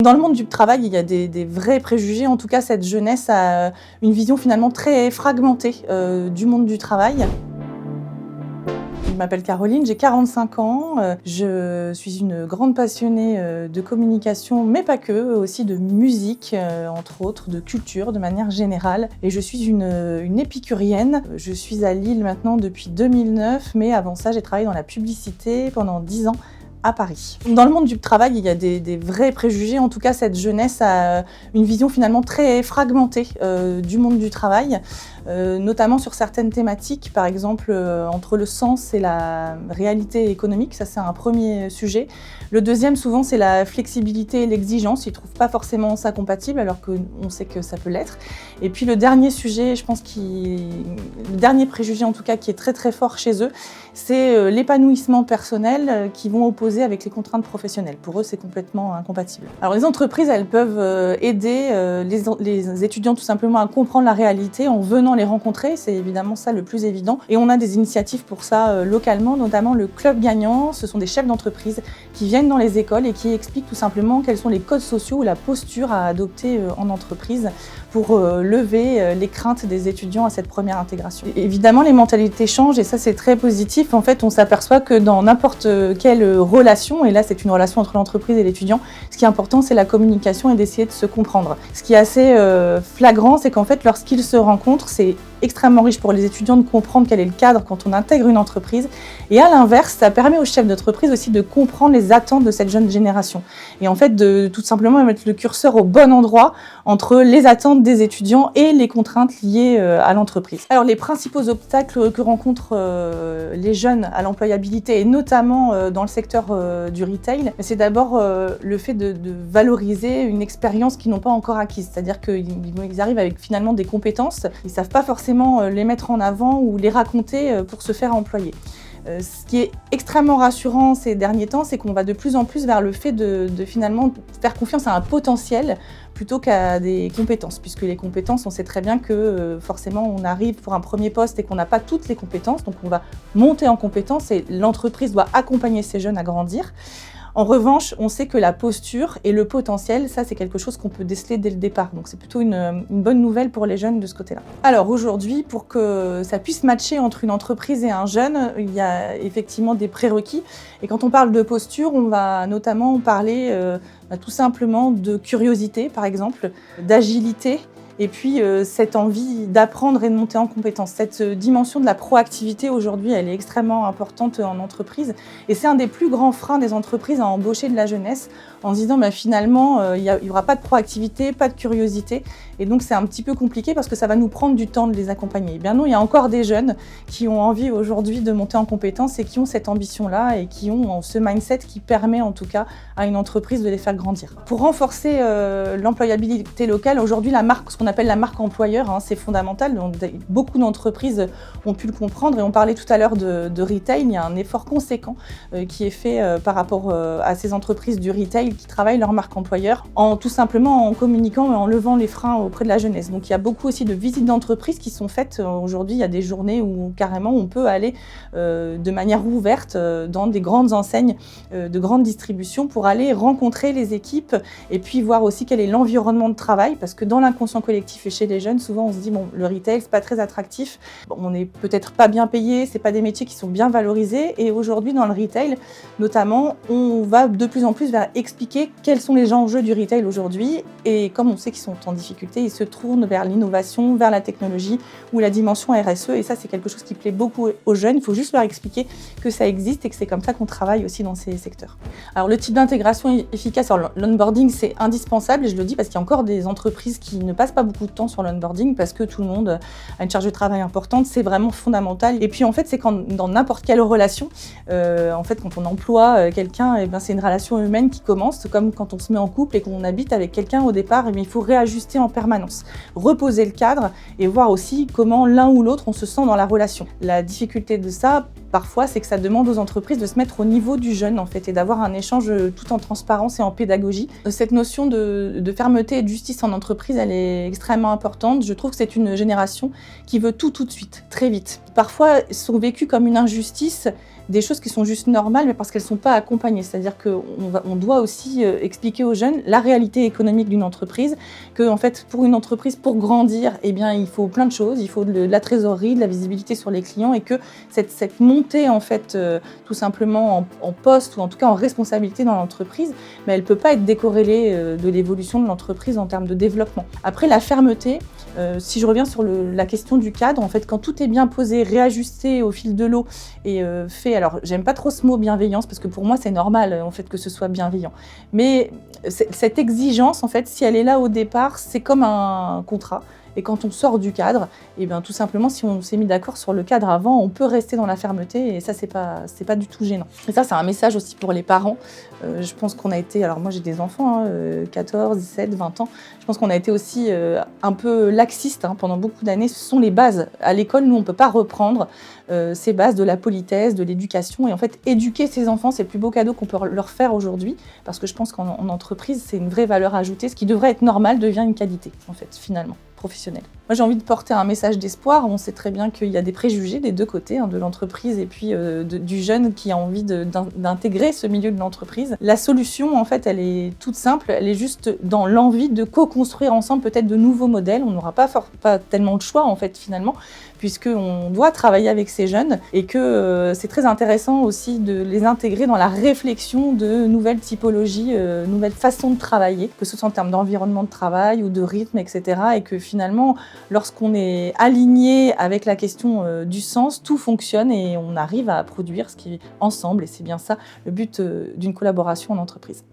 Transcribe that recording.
Dans le monde du travail, il y a des vrais préjugés. En tout cas, cette jeunesse a une vision finalement très fragmentée du monde du travail. Je m'appelle Caroline, j'ai 45 ans. Je suis une grande passionnée de communication, mais pas que, aussi de musique, entre autres, de culture de manière générale. Et je suis une épicurienne. Je suis à Lille maintenant depuis 2009, mais avant ça, j'ai travaillé dans la publicité pendant 10 ans. À Paris. Dans le monde du travail, il y a des vrais préjugés. En tout cas, cette jeunesse a une vision finalement très fragmentée du monde du travail, notamment sur certaines thématiques, par exemple entre le sens et la réalité économique. Ça, c'est un premier sujet. Le deuxième, souvent, c'est la flexibilité et l'exigence. Ils ne trouvent pas forcément ça compatible, alors qu'on sait que ça peut l'être. Et puis le dernier sujet, je pense le dernier préjugé en tout cas qui est très très fort chez eux, c'est l'épanouissement personnel qui vont opposer avec les contraintes professionnelles. Pour eux, c'est complètement incompatible. Alors les entreprises, elles peuvent aider les étudiants tout simplement à comprendre la réalité en venant les rencontrer. C'est évidemment ça le plus évident. Et on a des initiatives pour ça localement, notamment le Club Gagnant. Ce sont des chefs d'entreprise qui viennent dans les écoles et qui expliquent tout simplement quels sont les codes sociaux ou la posture à adopter en entreprise pour lever les craintes des étudiants à cette première intégration. Et évidemment, les mentalités changent et ça, c'est très positif. En fait, on s'aperçoit que dans n'importe quelle relation, et là, c'est une relation entre l'entreprise et l'étudiant, ce qui est important, c'est la communication et d'essayer de se comprendre. Ce qui est assez flagrant, c'est qu'en fait, lorsqu'ils se rencontrent, c'est extrêmement riche pour les étudiants de comprendre quel est le cadre quand on intègre une entreprise. Et à l'inverse, ça permet aux chefs d'entreprise aussi de comprendre les attentes de cette jeune génération. Et en fait, de tout simplement mettre le curseur au bon endroit entre les attentes des étudiants et les contraintes liées à l'entreprise. Alors, les principaux obstacles que rencontrent les jeunes à l'employabilité, et notamment dans le secteur du retail, c'est d'abord le fait de valoriser une expérience qu'ils n'ont pas encore acquise. C'est-à-dire qu'ils arrivent avec finalement des compétences, ils ne savent pas forcément les mettre en avant ou les raconter pour se faire employer. Ce qui est extrêmement rassurant ces derniers temps, c'est qu'on va de plus en plus vers le fait de finalement faire confiance à un potentiel plutôt qu'à des compétences, puisque les compétences, on sait très bien que forcément on arrive pour un premier poste et qu'on n'a pas toutes les compétences, donc on va monter en compétences et l'entreprise doit accompagner ces jeunes à grandir. En revanche, on sait que la posture et le potentiel, ça c'est quelque chose qu'on peut déceler dès le départ. Donc c'est plutôt une bonne nouvelle pour les jeunes de ce côté-là. Alors aujourd'hui, pour que ça puisse matcher entre une entreprise et un jeune, il y a effectivement des prérequis. Et quand on parle de posture, on va notamment parler tout simplement de curiosité, par exemple, d'agilité. Et puis, cette envie d'apprendre et de monter en compétence. Cette dimension de la proactivité, aujourd'hui, elle est extrêmement importante en entreprise. Et c'est un des plus grands freins des entreprises à embaucher de la jeunesse, en se disant finalement, il n'y aura pas de proactivité, pas de curiosité. Et donc, c'est un petit peu compliqué parce que ça va nous prendre du temps de les accompagner. Eh bien non, il y a encore des jeunes qui ont envie aujourd'hui de monter en compétence et qui ont cette ambition-là et qui ont ce mindset qui permet en tout cas à une entreprise de les faire grandir. Pour renforcer l'employabilité locale, aujourd'hui, la marque, ce qu'on appelle la marque employeur, c'est fondamental. Donc, beaucoup d'entreprises ont pu le comprendre et on parlait tout à l'heure de retail. Il y a un effort conséquent qui est fait par rapport à ces entreprises du retail qui travaillent leur marque employeur tout simplement en communiquant et en levant les freins auprès de la jeunesse. Donc il y a beaucoup aussi de visites d'entreprises qui sont faites. Aujourd'hui, il y a des journées où carrément on peut aller de manière ouverte dans des grandes enseignes de grande distribution pour aller rencontrer les équipes et puis voir aussi quel est l'environnement de travail, parce que dans l'inconscient collectif et chez les jeunes, souvent on se dit le retail c'est pas très attractif, on n'est peut-être pas bien payé, c'est pas des métiers qui sont bien valorisés, et aujourd'hui dans le retail notamment, on va de plus en plus vers expliquer quels sont les enjeux du retail aujourd'hui, et comme on sait qu'ils sont en difficulté, ils se tournent vers l'innovation, vers la technologie ou la dimension RSE, et ça c'est quelque chose qui plaît beaucoup aux jeunes. Il faut juste leur expliquer que ça existe et que c'est comme ça qu'on travaille aussi dans ces secteurs. Alors le type d'intégration efficace, alors l'onboarding c'est indispensable, et je le dis parce qu'il y a encore des entreprises qui ne passent pas beaucoup de temps sur l'onboarding parce que tout le monde a une charge de travail importante, c'est vraiment fondamental. Et puis en fait c'est quand dans n'importe quelle relation, en fait quand on emploie quelqu'un, c'est une relation humaine qui commence, comme quand on se met en couple et qu'on habite avec quelqu'un au départ, il faut réajuster en permanence, reposer le cadre et voir aussi comment l'un ou l'autre on se sent dans la relation. La difficulté de ça, parfois, c'est que ça demande aux entreprises de se mettre au niveau du jeune en fait, et d'avoir un échange tout en transparence et en pédagogie. Cette notion de fermeté et de justice en entreprise, elle est extrêmement importante. Je trouve que c'est une génération qui veut tout de suite, très vite. Parfois, sont vécues comme une injustice, des choses qui sont juste normales, mais parce qu'elles ne sont pas accompagnées. C'est-à-dire qu'on doit aussi expliquer aux jeunes la réalité économique d'une entreprise, que en fait, pour une entreprise, pour grandir, eh bien, il faut plein de choses. Il faut de la trésorerie, de la visibilité sur les clients, et que cette montée, en fait, tout simplement en poste, ou en tout cas en responsabilité dans l'entreprise, mais elle ne peut pas être décorrélée de l'évolution de l'entreprise en termes de développement. Après, la fermeté, si je reviens sur la question du cadre, en fait, quand tout est bien posé, réajusté au fil de l'eau et fait. Alors, j'aime pas trop ce mot bienveillance parce que pour moi, c'est normal en fait que ce soit bienveillant. Mais cette exigence, en fait, si elle est là au départ, c'est comme un contrat. Et quand on sort du cadre, et bien tout simplement, si on s'est mis d'accord sur le cadre avant, on peut rester dans la fermeté et ça, c'est pas du tout gênant. Et ça, c'est un message aussi pour les parents. Je pense qu'on a été, alors moi j'ai des enfants, 14, 17, 20 ans, je pense qu'on a été aussi un peu laxiste pendant beaucoup d'années. Ce sont les bases. À l'école, nous, on ne peut pas reprendre ces bases de la politesse, de l'éducation. Et en fait, éduquer ses enfants, c'est le plus beau cadeau qu'on peut leur faire aujourd'hui, parce que je pense qu'en entreprise, c'est une vraie valeur ajoutée. Ce qui devrait être normal devient une qualité, en fait, finalement. Professionnel. Moi, j'ai envie de porter un message d'espoir. On sait très bien qu'il y a des préjugés des deux côtés, de l'entreprise et puis du jeune qui a envie d'intégrer ce milieu de l'entreprise. La solution, en fait, elle est toute simple. Elle est juste dans l'envie de co-construire ensemble peut-être de nouveaux modèles. On n'aura pas tellement de choix, en fait, finalement, puisqu'on doit travailler avec ces jeunes et que c'est très intéressant aussi de les intégrer dans la réflexion de nouvelles typologies, nouvelles façons de travailler, que ce soit en termes d'environnement de travail ou de rythme, etc. Et que finalement, lorsqu'on est aligné avec la question du sens, tout fonctionne et on arrive à produire ce qui est ensemble. Et c'est bien ça le but d'une collaboration en entreprise.